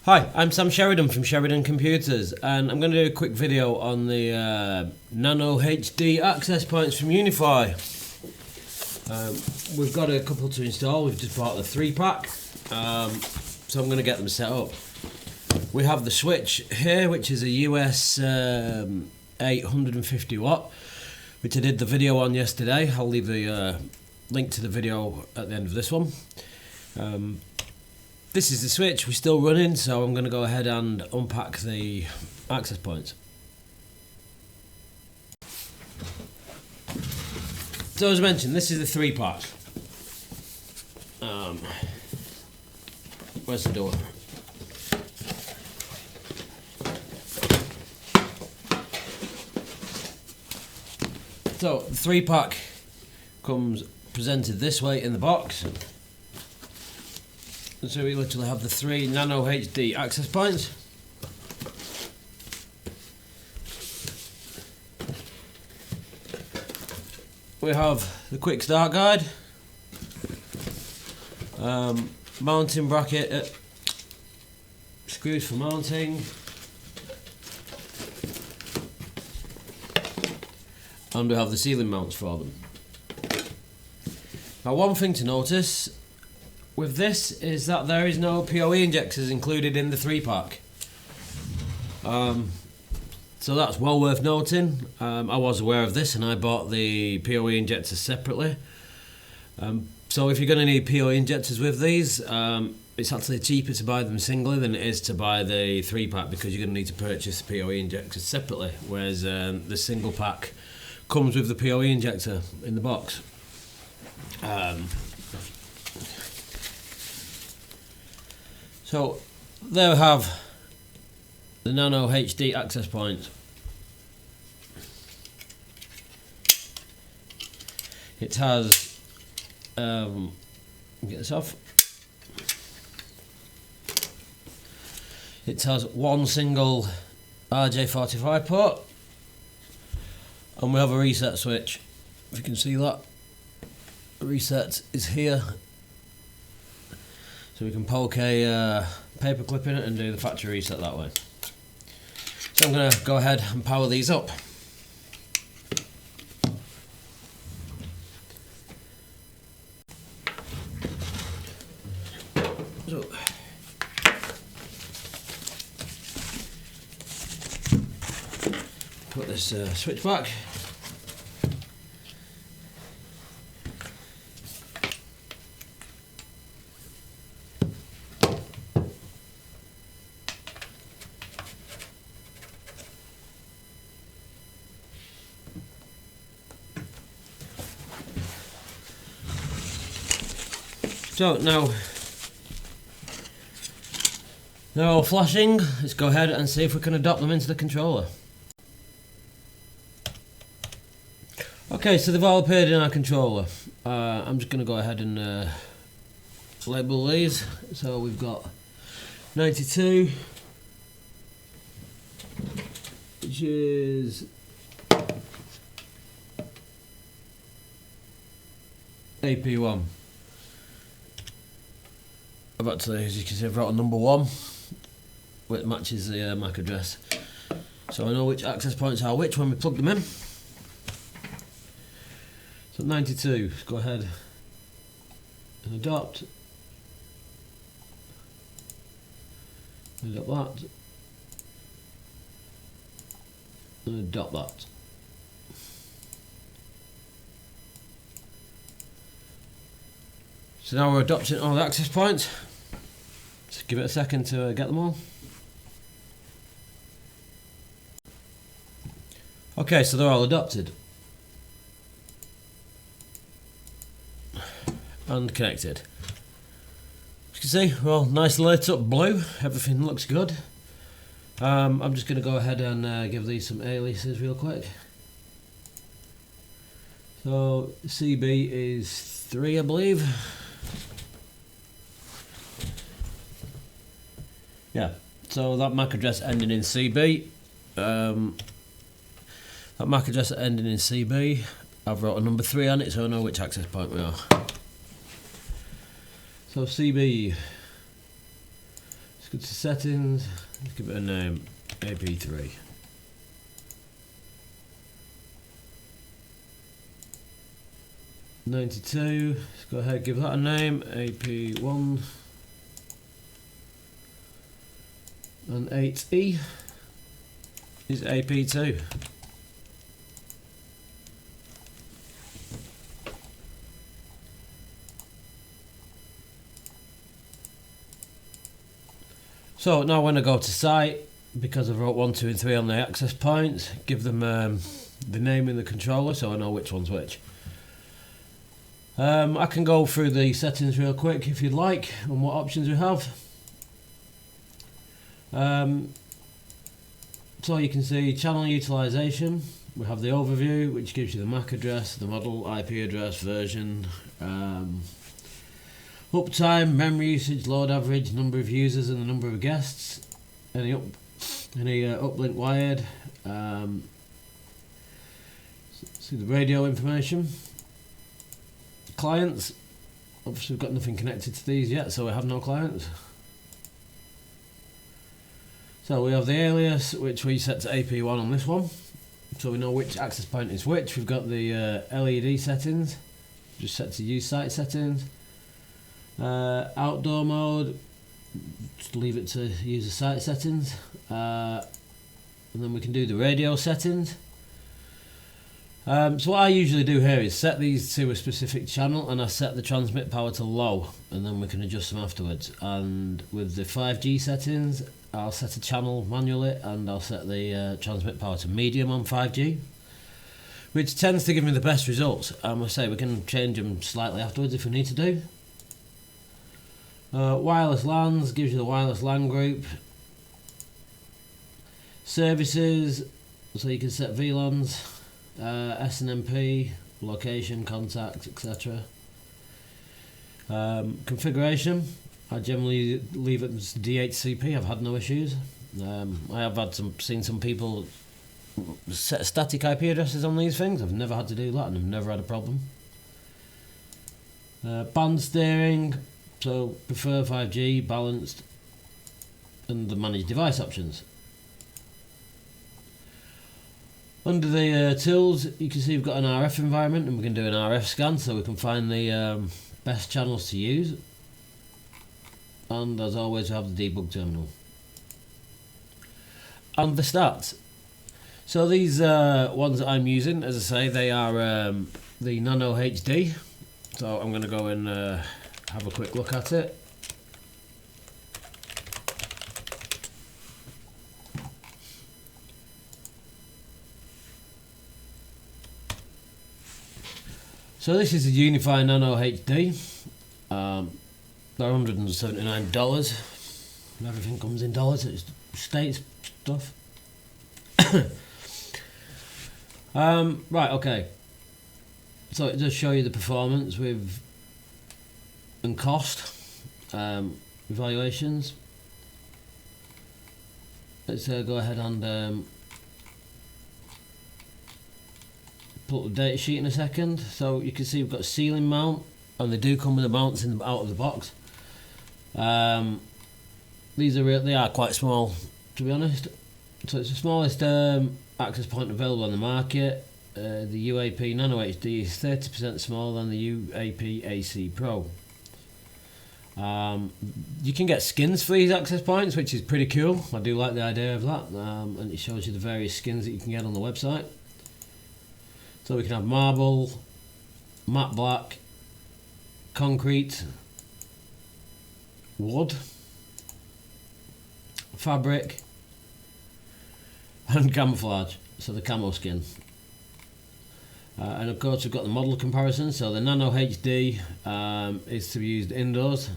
Hi, I'm Sam Sheridan from Sheridan Computers, and I'm going to do a quick video on the nano-hd access points from UniFi. We've got a couple to install. We've just bought the 3-pack, so I'm going to get them set up. We have the switch here, which is a US 850 watt, which I did the video on yesterday. I'll leave the link to the video at the end of this one. This is the switch, we're still running, so I'm going to go ahead and unpack the access points. So as mentioned, this is the 3-pack. Where's the door? So the 3-pack comes presented this way in the box. So we literally have the 3 nano-hd access points. We have the quick start guide, mounting bracket, screws for mounting, and we have the ceiling mounts for them. Now, one thing to notice with this is that there is no PoE injectors included in the 3-pack. So that's well worth noting. I was aware of this and I bought the PoE injectors separately. So if you're going to need PoE injectors with these, it's actually cheaper to buy them singly than it is to buy the 3-pack, because you're going to need to purchase the PoE injectors separately, whereas the single pack comes with the PoE injector in the box. So there we have the nano-hd access points. It has, get this off. It has one single RJ45 port, and we have a reset switch. If you can see that, the reset is here. So we can poke a paper clip in it and do the factory reset that way. So I'm going to go ahead and power these up. So, put this switch back. So now they're all flashing. Let's go ahead and see if we can adopt them into the controller. Okay, so they've all appeared in our controller. I'm just going to go ahead and label these. So we've got 92, which is AP1. I've actually, as you can see, I've wrote a number 1, which matches the MAC address. So I know which access points are which when we plug them in. So 92, let's go ahead and adopt. Adopt that. And adopt that. So now we're adopting all the access points. Just give it a second to get them all. Okay, so they're all adopted and connected. As you can see, we're all nice lit up blue. Everything looks good. I'm just going to go ahead and give these some aliases real quick. So CB is 3, I believe. Yeah, so that MAC address ending in CB, that MAC address ending in CB, I've wrote a number 3 on it, so I know which access point we are. So CB Let's go to settings, let's give it a name, AP3. '92, let's go ahead, give that a name, AP1. And 8E is AP2. So now when I go to site, because I've wrote 1, 2 and 3 on the access points, give them the name in the controller so I know which one's which. I can go through the settings real quick if you'd like and what options we have. So you can see channel utilization. We have the overview, which gives you the MAC address, the model, IP address, version, uptime, memory usage, load average, number of users and the number of guests, any uplink wired, see the radio information, clients. Obviously we've got nothing connected to these yet, so we have no clients. So we have the alias, which we set to AP1 on this one, so we know which access point is which. We've got the LED settings, just set to use site settings. Outdoor mode, just leave it to user site settings. And then we can do the radio settings. So what I usually do here is set these to a specific channel and I set the transmit power to low, and then we can adjust them afterwards. And with the 5G settings, I'll set a channel manually and I'll set the transmit power to medium on 5G, which tends to give me the best results. I must say we can change them slightly afterwards if we need to do. Wireless LANs gives you the wireless LAN group. Services, so you can set VLANs, SNMP, location, contacts, etc. Configuration, I generally leave it as DHCP. I've had no issues. I have had seen some people set static IP addresses on these things. I've never had to do that and I've never had a problem. Band steering, so prefer 5G, balanced, and the manage device options. Under the tools, you can see we've got an RF environment and we can do an RF scan so we can find the best channels to use. And as always, we have the debug terminal. And the stats. So these ones that I'm using, as I say, they are the nanohd. So I'm going to go and have a quick look at it. So this is the UniFi nanohd. They're $179. Everything comes in dollars. It's States stuff. Right, okay. So it does show you the performance with and cost evaluations. Let's go ahead and pull up the data sheet in a second. So you can see we've got a ceiling mount, and they do come with the mounts out of the box. These are they are quite small, to be honest. So it's the smallest access point available on the market. The uap-nanohd is 30% smaller than the uap-AC Pro. You can get skins for these access points, which is pretty cool. I do like the idea of that, and it shows you the various skins that you can get on the website. So we can have marble, matte black, concrete, wood, fabric, and camouflage, so the camo skin. And of course we've got the model comparison. So the nanohd is to be used indoors.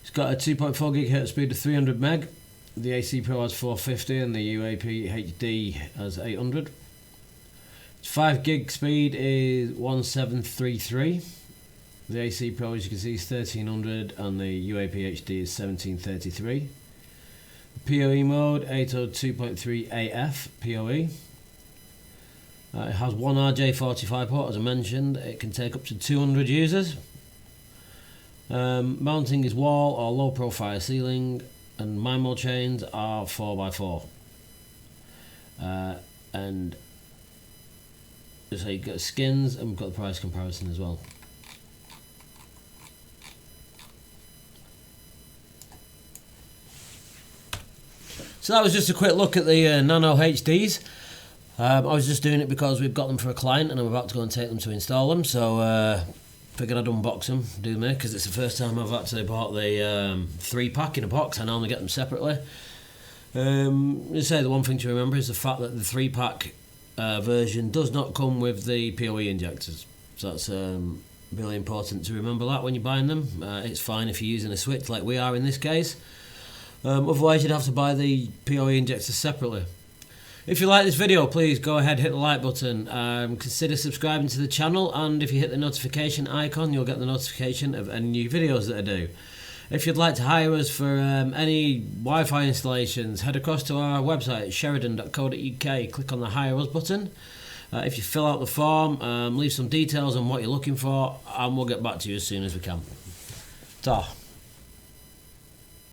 It's got a 2.4 GHz speed of 300 meg. The AC Pro has 450 and the uap-HD has 800. Its 5 gig speed is 1733. The AC Pro, as you can see, is 1300 and the uap-HD is 1733. PoE mode 802.3 AF PoE. It has one RJ45 port, as I mentioned. It can take up to 200 users. Mounting is wall or low profile ceiling, and MIMO chains are 4x4. And so you've got skins, and we've got the price comparison as well. So that was just a quick look at the Nano-hd-us. I was just doing it because we've got them for a client and I'm about to go and take them to install them, so figured I'd unbox them, do me, because it's the first time I've actually bought the 3-pack in a box. I normally get them separately. I say the one thing to remember is the fact that the 3-pack version does not come with the PoE injectors. So that's really important to remember that when you're buying them. It's fine if you're using a switch like we are in this case. Otherwise you'd have to buy the PoE injectors separately. If you like this video, please go ahead, hit the like button, consider subscribing to the channel, and if you hit the notification icon you'll get the notification of any new videos that I do. If you'd like to hire us for any Wi-Fi installations, head across to our website sheridan.co.uk, click on the Hire Us button. If you fill out the form, leave some details on what you're looking for, and we'll get back to you as soon as we can. Ta.